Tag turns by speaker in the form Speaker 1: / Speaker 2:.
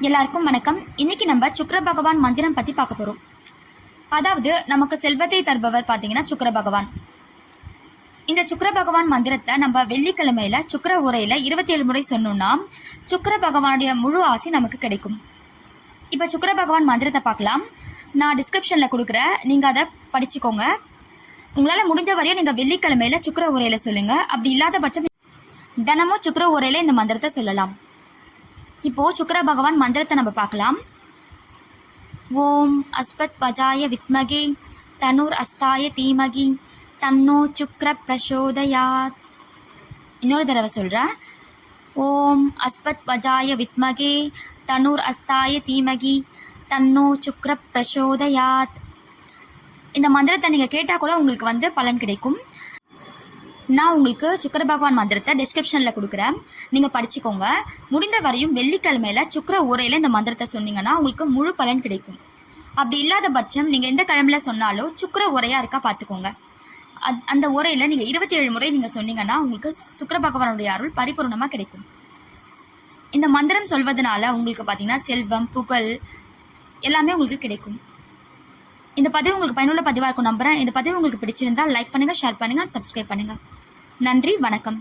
Speaker 1: எல்லாருக்கும் வணக்கம். இன்னைக்கு நம்ம சுக்கிர பகவான் மந்திரம் பத்தி பார்க்க போறோம். அதாவது நமக்கு செல்வத்தை தருபவர் பாத்தீங்கன்னா சுக்கிர பகவான். இந்த சுக்கிர பகவான் மந்திரத்தை நம்ம வெள்ளிக்கிழமையில சுக்கிர உரையில 27 முறை சொன்னோம்னா சுக்கிர பகவானுடைய முழு ஆசி நமக்கு கிடைக்கும். இப்ப சுக்கிர பகவான் மந்திரத்தை பார்க்கலாம். நான் டிஸ்கிரிப்ஷன்ல கொடுக்குறேன், நீங்க அதை படிச்சுக்கோங்க. உங்களால முடிஞ்ச வரையும் நீங்க வெள்ளிக்கிழமையில சுக்கிர உரையில சொல்லுங்க. அப்படி இல்லாத பட்சம் தினமும் சுக்கிர உரையில இந்த மந்திரத்தை சொல்லலாம். இப்போ சுக்கிர பகவான் மந்திரத்தை நம்ம பார்க்கலாம். ஓம் அஸ்பத் பஜாய வித்மகே தனுர் அஸ்தாய தீமகி தன்னோ சுக்ர பிரசோதயாத். இன்னொரு தடவை சொல்கிறேன். ஓம் அஸ்பத் பஜாய வித்மகே தனுர் அஸ்தாய தீமகி தன்னோ சுக்ர பிரசோதயாத். இந்த மந்திரத்தை நீங்கள் கேட்டால் கூட உங்களுக்கு பலன் கிடைக்கும். நான் உங்களுக்கு சுக்கிர பகவான் மந்திரத்தை டிஸ்கிரிப்ஷனில் கொடுக்குறேன், நீங்கள் படிச்சுக்கோங்க. முடிந்த வரையும் வெள்ளிக்கிழமையில சுக்கிர உரையில் இந்த மந்திரத்தை சொன்னீங்கன்னா உங்களுக்கு முழு பலன் கிடைக்கும். அப்படி இல்லாத பட்சம் நீங்கள் எந்த கிழமையில சொன்னாலும் சுக்கிர உரையாக இருக்கா பார்த்துக்கோங்க. அந்த உரையில் நீங்கள் 27 முறை நீங்கள் சொன்னீங்கன்னா உங்களுக்கு சுக்கிர பகவானுடைய அருள் பரிபூர்ணமாக கிடைக்கும். இந்த மந்திரம் சொல்வதனால உங்களுக்கு பார்த்தீங்கன்னா செல்வம், புகழ் எல்லாமே உங்களுக்கு கிடைக்கும். இந்த பதிவு உங்களுக்கு பயனுள்ள பதிவாக இருக்கும் நம்புறேன். இந்த பதிவு உங்களுக்கு பிடிச்சிருந்தால் லைக் பண்ணுங்கள், ஷேர் பண்ணுங்கள், சப்ஸ்கிரைப் பண்ணுங்கள். நன்றி, வணக்கம்.